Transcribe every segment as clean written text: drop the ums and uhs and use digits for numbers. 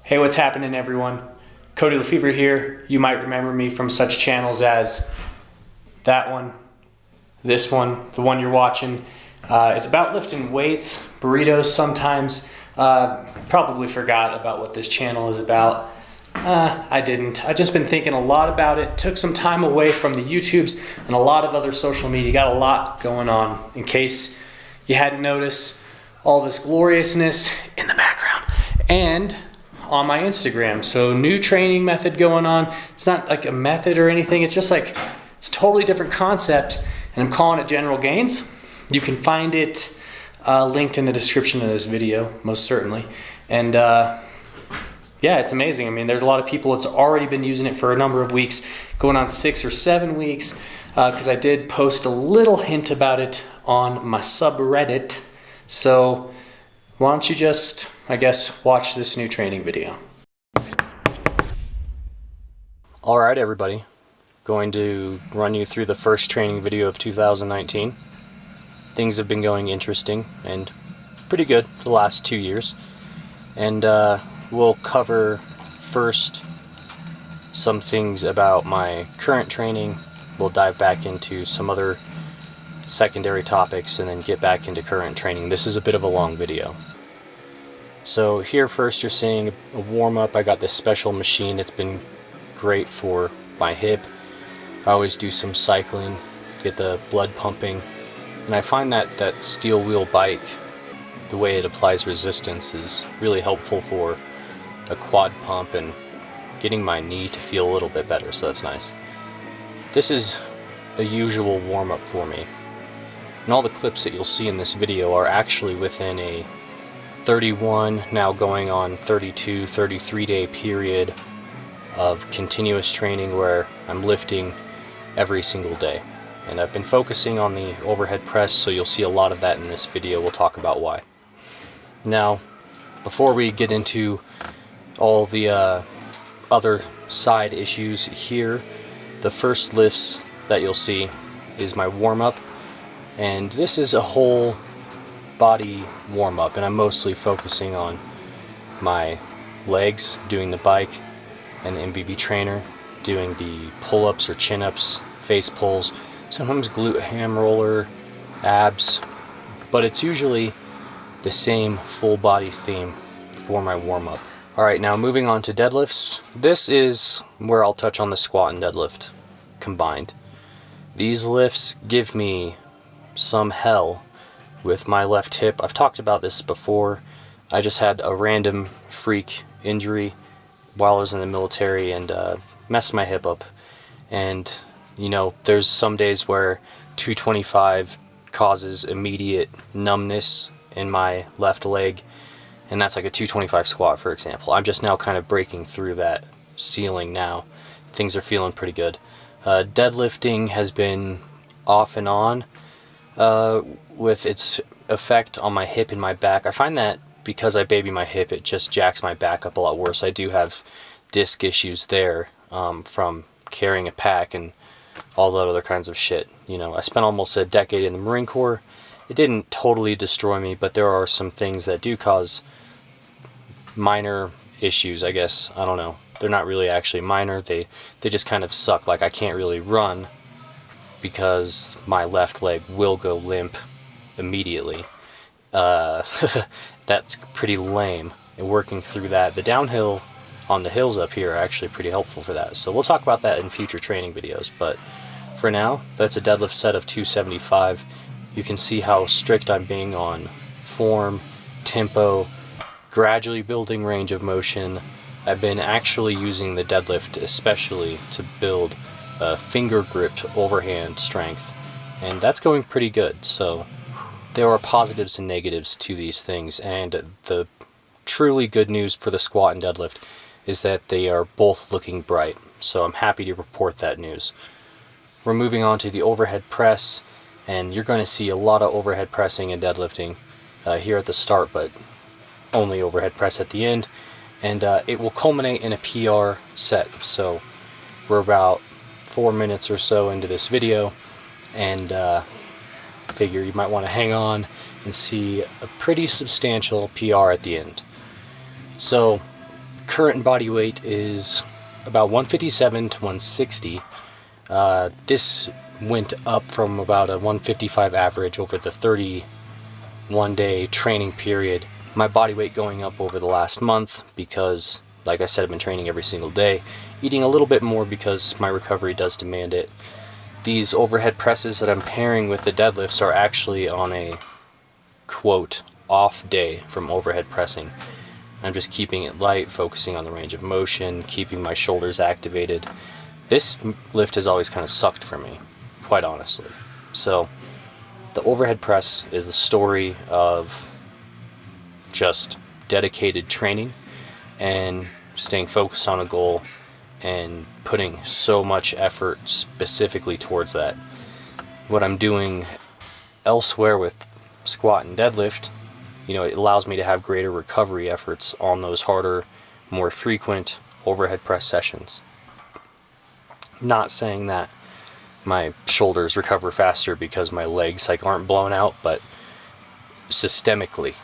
Hey, what's happening, everyone? Cody Lefevre here. You might remember me from such channels as that one, this one, the one you're watching. It's about lifting weights, burritos sometimes. Probably forgot about what this channel is about. I didn't. I've just been thinking a lot about it. Took some time away from the YouTubes and a lot of other social media. Got a lot going on. In case you hadn't noticed, all this gloriousness in the background. And on my Instagram. So new training method going on. It's not like a method or anything. It's just like, it's a totally different concept. And I'm calling it General Gainz. You can find it linked in the description of this video, most certainly. And yeah, it's amazing. I mean, there's a lot of people that's already been using it for a number of weeks, going on 6 or 7 weeks, because I did post a little hint about it on my subreddit. So why don't you just, I guess, watch this new training video. Alright everybody, going to run you through the first training video of 2019. Things have been going interesting and pretty good for the last 2 years. And we'll cover first some things about my current training. We'll dive back into some other secondary topics and then get back into current training. This is a bit of a long video. So here first you're seeing a warm-up. I got this special machine. It's been great for my hip. I always do some cycling, get the blood pumping, and I find that that steel wheel bike, the way it applies resistance, is really helpful for a quad pump and getting my knee to feel a little bit better, so that's nice. This is a usual warm-up for me. And all the clips that you'll see in this video are actually within a 31, now going on 32, 33 day period of continuous training where I'm lifting every single day. And I've been focusing on the overhead press, so you'll see a lot of that in this video. We'll talk about why. Now, before we get into all the other side issues here, the first lifts that you'll see is my warm-up. And this is a whole body warm-up, and I'm mostly focusing on my legs, doing the bike and the MVB trainer, doing the pull-ups or chin-ups, face pulls, sometimes glute ham roller, abs, but it's usually the same full body theme for my warm-up. Alright, now moving on to deadlifts. This is where I'll touch on the squat and deadlift combined. These lifts give me some hell with my left hip. I've talked about this before. I just had a random freak injury while I was in the military and messed my hip up. And you know, there's some days where 225 causes immediate numbness in my left leg, and that's like a 225 squat, for example. I'm just now kind of breaking through that ceiling now. Things are feeling pretty good. Deadlifting has been off and on with its effect on my hip and my back. I find that because I baby my hip, it just jacks my back up a lot worse. I do have disc issues there from carrying a pack and all that other kinds of shit. You know, I spent almost a decade in the Marine Corps. It didn't totally destroy me, but there are some things that do cause minor issues, I guess. I don't know. They're not really actually minor. They just kind of suck. Like, I can't really run because my left leg will go limp immediately. That's pretty lame. And working through that, the downhill on the hills up here are actually pretty helpful for that. So we'll talk about that in future training videos. But for now, that's a deadlift set of 275. You can see how strict I'm being on form, tempo, gradually building range of motion. I've been actually using the deadlift especially to build finger grip overhand strength, and that's going pretty good. So there are positives and negatives to these things, and the truly good news for the squat and deadlift is that they are both looking bright. So I'm happy to report that news. We're moving on to the overhead press, and you're going to see a lot of overhead pressing and deadlifting here at the start, but only overhead press at the end, and it will culminate in a PR set. So we're about 4 minutes or so into this video, and figure you might want to hang on and see a pretty substantial PR at the end. So current body weight is about 157 to 160. This went up from about a 155 average over the 31-day training period. My body weight going up over the last month because, like I said, I've been training every single day, eating a little bit more because my recovery does demand it. These overhead presses that I'm pairing with the deadlifts are actually on a, quote, off day from overhead pressing. I'm just keeping it light, focusing on the range of motion, keeping my shoulders activated. This lift has always kind of sucked for me, quite honestly. So the overhead press is the story of just dedicated training and staying focused on a goal and putting so much effort specifically towards that. What I'm doing elsewhere with squat and deadlift, it allows me to have greater recovery efforts on those harder, more frequent overhead press sessions. Not saying that my shoulders recover faster because my legs aren't blown out, but systemically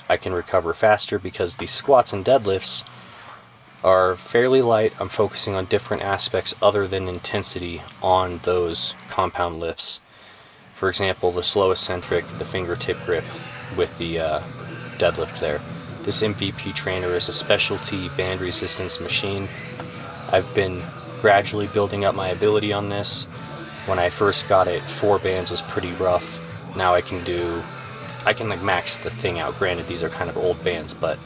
I can recover faster because these squats and deadlifts are fairly light. I'm focusing on different aspects other than intensity on those compound lifts. For example, the slow eccentric, the fingertip grip with the deadlift there. This MVP trainer is a specialty band resistance machine. I've been gradually building up my ability on this. When I first got it, 4 bands was pretty rough. Now I can max the thing out. Granted, these are kind of old bands, but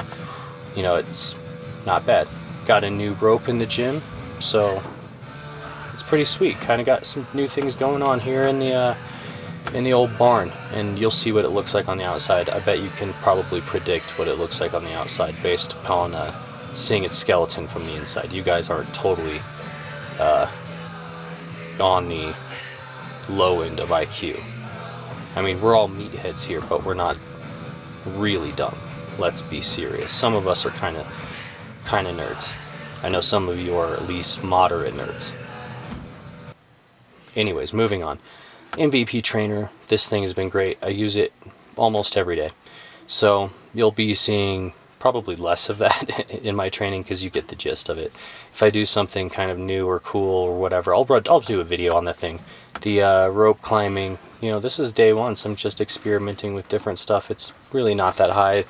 it's not bad. Got a new rope in the gym, so it's pretty sweet. Kind of got some new things going on here in the old barn, and you'll see what it looks like on the outside. I bet you can probably predict what it looks like on the outside based upon seeing its skeleton from the inside. You guys aren't totally on the low end of IQ. I mean, we're all meatheads here, but we're not really dumb. Let's be serious. Some of us are kind of nerds. I know some of you are at least moderate nerds. Anyways, moving on. MVP trainer, this thing has been great. I use it almost every day. So you'll be seeing probably less of that in my training because you get the gist of it. If I do something kind of new or cool or whatever, I'll do a video on that thing. The rope climbing, this is day one, so I'm just experimenting with different stuff. It's really not that high.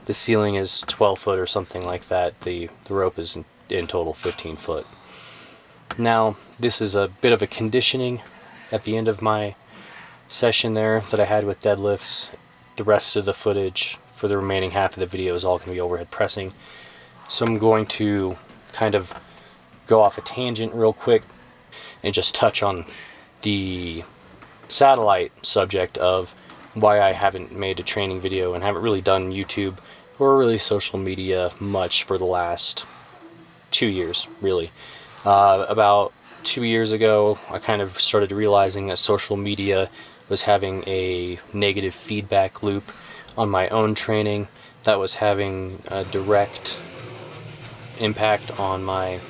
The ceiling is 12 foot or something like that. The rope is in total 15 foot. Now, this is a bit of a conditioning at the end of my session there that I had with deadlifts. The rest of the footage for the remaining half of the video is all going to be overhead pressing. So I'm going to kind of go off a tangent real quick and just touch on the satellite subject of why I haven't made a training video and haven't really done YouTube or really social media much for the last 2 years, really. About 2 years ago, I kind of started realizing that social media was having a negative feedback loop on my own training that was having a direct impact on my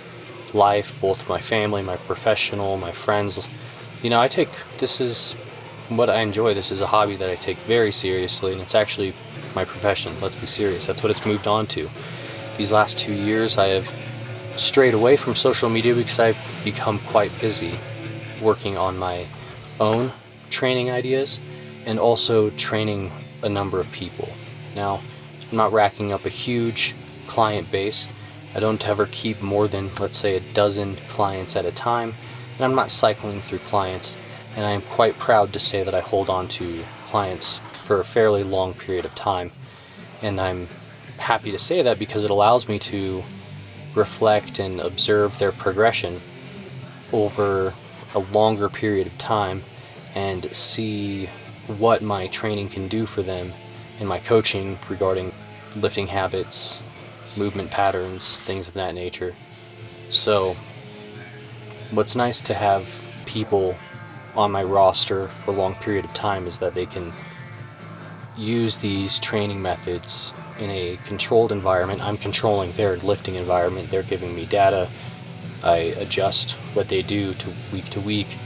life, both my family, my professional, my friends. This is what I enjoy. This is a hobby that I take very seriously, and it's actually my profession. Let's be serious. That's what it's moved on to. These last 2 years, I have strayed away from social media because I've become quite busy working on my own training ideas and also training a number of people. Now, I'm not racking up a huge client base. I don't ever keep more than, let's say, 12 clients at a time, and I'm not cycling through clients, and I am quite proud to say that I hold on to clients for a fairly long period of time, and I'm happy to say that because it allows me to reflect and observe their progression over a longer period of time and see what my training can do for them and my coaching regarding lifting habits, movement patterns, things of that nature. So what's nice to have people on my roster for a long period of time is that they can use these training methods in a controlled environment. I'm controlling their lifting environment. They're giving me data. I adjust what they do to week,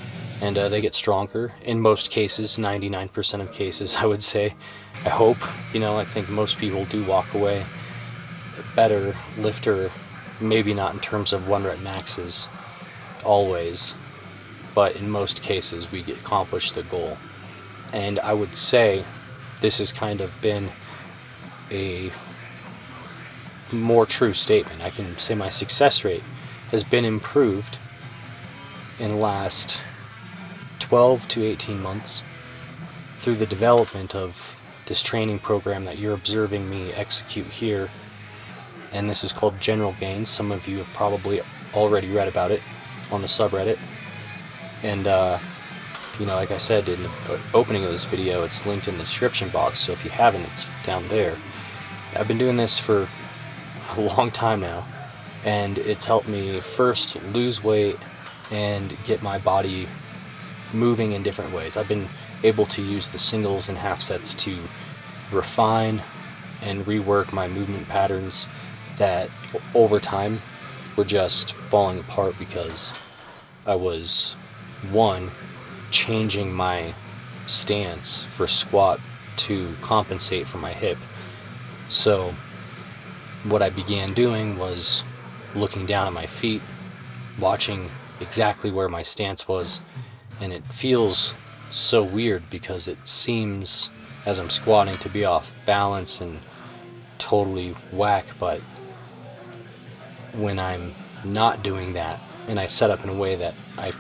and they get stronger. In most cases, 99% of cases, I would say. I hope. I think most people do walk away better lifter, maybe not in terms of 1 rep maxes always, but in most cases we accomplish the goal. And I would say this has kind of been a more true statement. I can say my success rate has been improved in the last 12 to 18 months through the development of this training program that you're observing me execute here. And this is called General Gainz. Some of you have probably already read about it on the subreddit. And you know, like I said in the opening of this video, it's linked in the description box, so if you haven't, it's down there. I've been doing this for a long time now, and it's helped me first lose weight and get my body moving in different ways. I've been able to use the singles and half sets to refine and rework my movement patterns that over time were just falling apart because I was, one, changing my stance for squat to compensate for my hip. So what I began doing was looking down at my feet, watching exactly where my stance was, and it feels so weird because it seems, as I'm squatting, to be off balance and totally whack, but when I'm not doing that and I set up in a way that I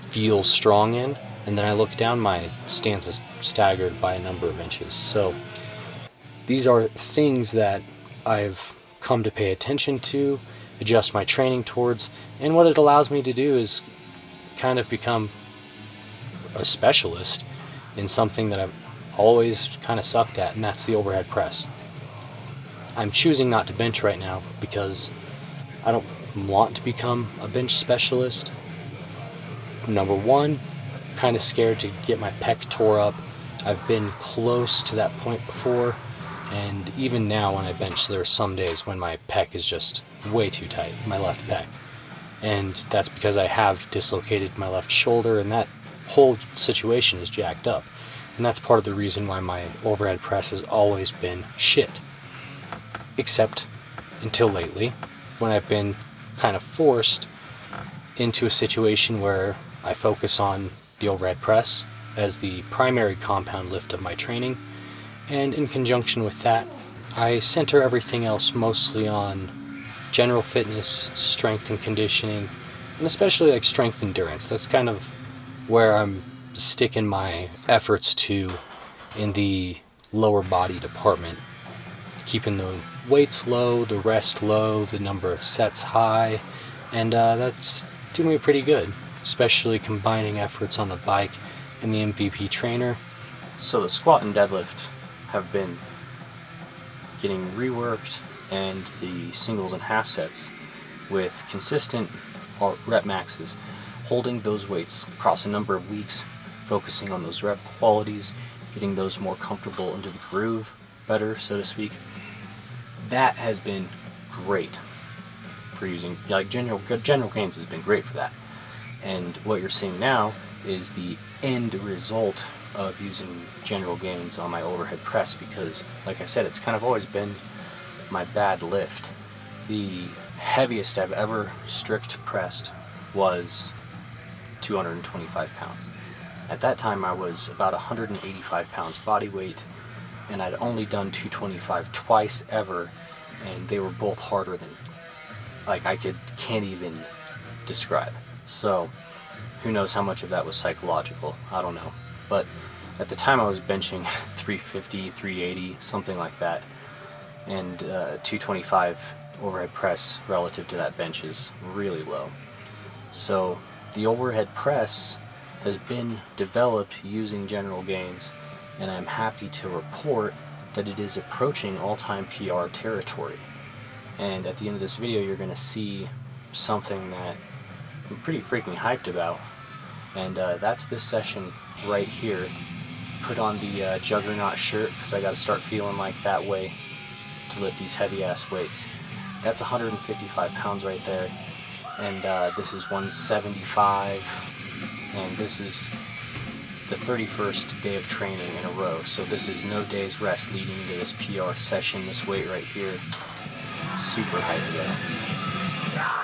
feel strong in, and then I look down, my stance is staggered by a number of inches. So these are things that I've come to pay attention to, adjust my training towards, and what it allows me to do is kind of become a specialist in something that I've always kind of sucked at, and that's the overhead press. I'm choosing not to bench right now because I don't want to become a bench specialist. Number one, kind of scared to get my pec tore up. I've been close to that point before, and even now when I bench, there are some days when my pec is just way too tight, my left pec. And that's because I have dislocated my left shoulder, and that whole situation is jacked up. And that's part of the reason why my overhead press has always been shit. Except until lately, when I've been kind of forced into a situation where I focus on the overhead press as the primary compound lift of my training, and in conjunction with that, I center everything else mostly on general fitness, strength and conditioning, and especially like strength endurance. That's kind of where I'm sticking my efforts to in the lower body department, keeping the weights low, the rest low, the number of sets high, and that's doing me pretty good, especially combining efforts on the bike and the MVP trainer. So the squat and deadlift have been getting reworked, and the singles and half sets with consistent rep maxes, holding those weights across a number of weeks, focusing on those rep qualities, getting those more comfortable into the groove better, so to speak. That has been great for using, like General Gainz has been great for that. And what you're seeing now is the end result of using General Gainz on my overhead press, because like I said, it's kind of always been my bad lift. The heaviest I've ever strict pressed was 225 pounds. At that time I was about 185 pounds body weight, and I'd only done 225 twice ever, and they were both harder than, like, can't even describe. So who knows how much of that was psychological, I don't know. But at the time I was benching 350, 380, something like that, and 225 overhead press relative to that bench is really low. So the overhead press has been developed using General Gainz, and I'm happy to report that it is approaching all-time PR territory. And at the end of this video you're going to see something that I'm pretty freaking hyped about, and that's this session right here. Put on the Juggernaut shirt because I got to start feeling like that way to lift these heavy ass weights. That's 155 pounds right there, and this is 175, and this is the 31st day of training in a row, so this is no day's rest leading to this PR session, this weight right here. super hyped though. Yeah!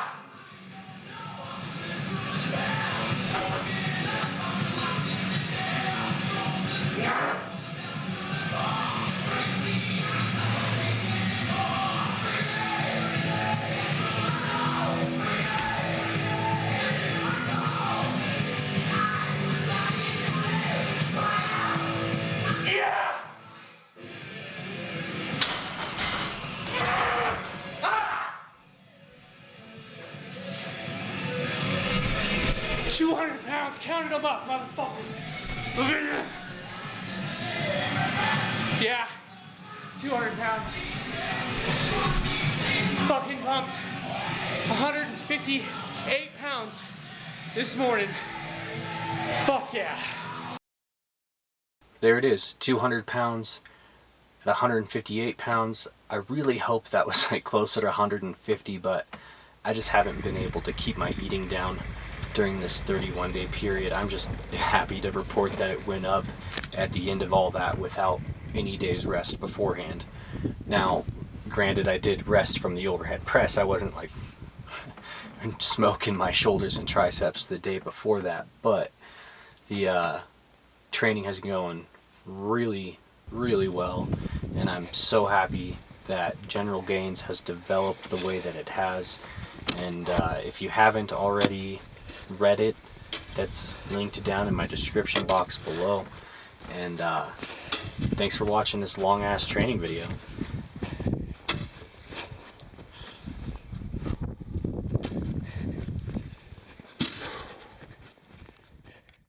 200 pounds, counted them up, motherfuckers. Look at this. Yeah, 200 pounds. Fucking pumped. 158 pounds this morning. Fuck yeah. There it is, 200 pounds at 158 pounds. I really hope that was like closer to 150, but I just haven't been able to keep my eating down during this 31-day period. I'm just happy to report that it went up at the end of all that without any day's rest beforehand. Now, granted, I did rest from the overhead press. I wasn't like smoking my shoulders and triceps the day before that, but the training has been going really well, and I'm so happy that General Gainz has developed the way that it has. And if you haven't already read it, that's linked down in my description box below. And thanks for watching this long ass training video.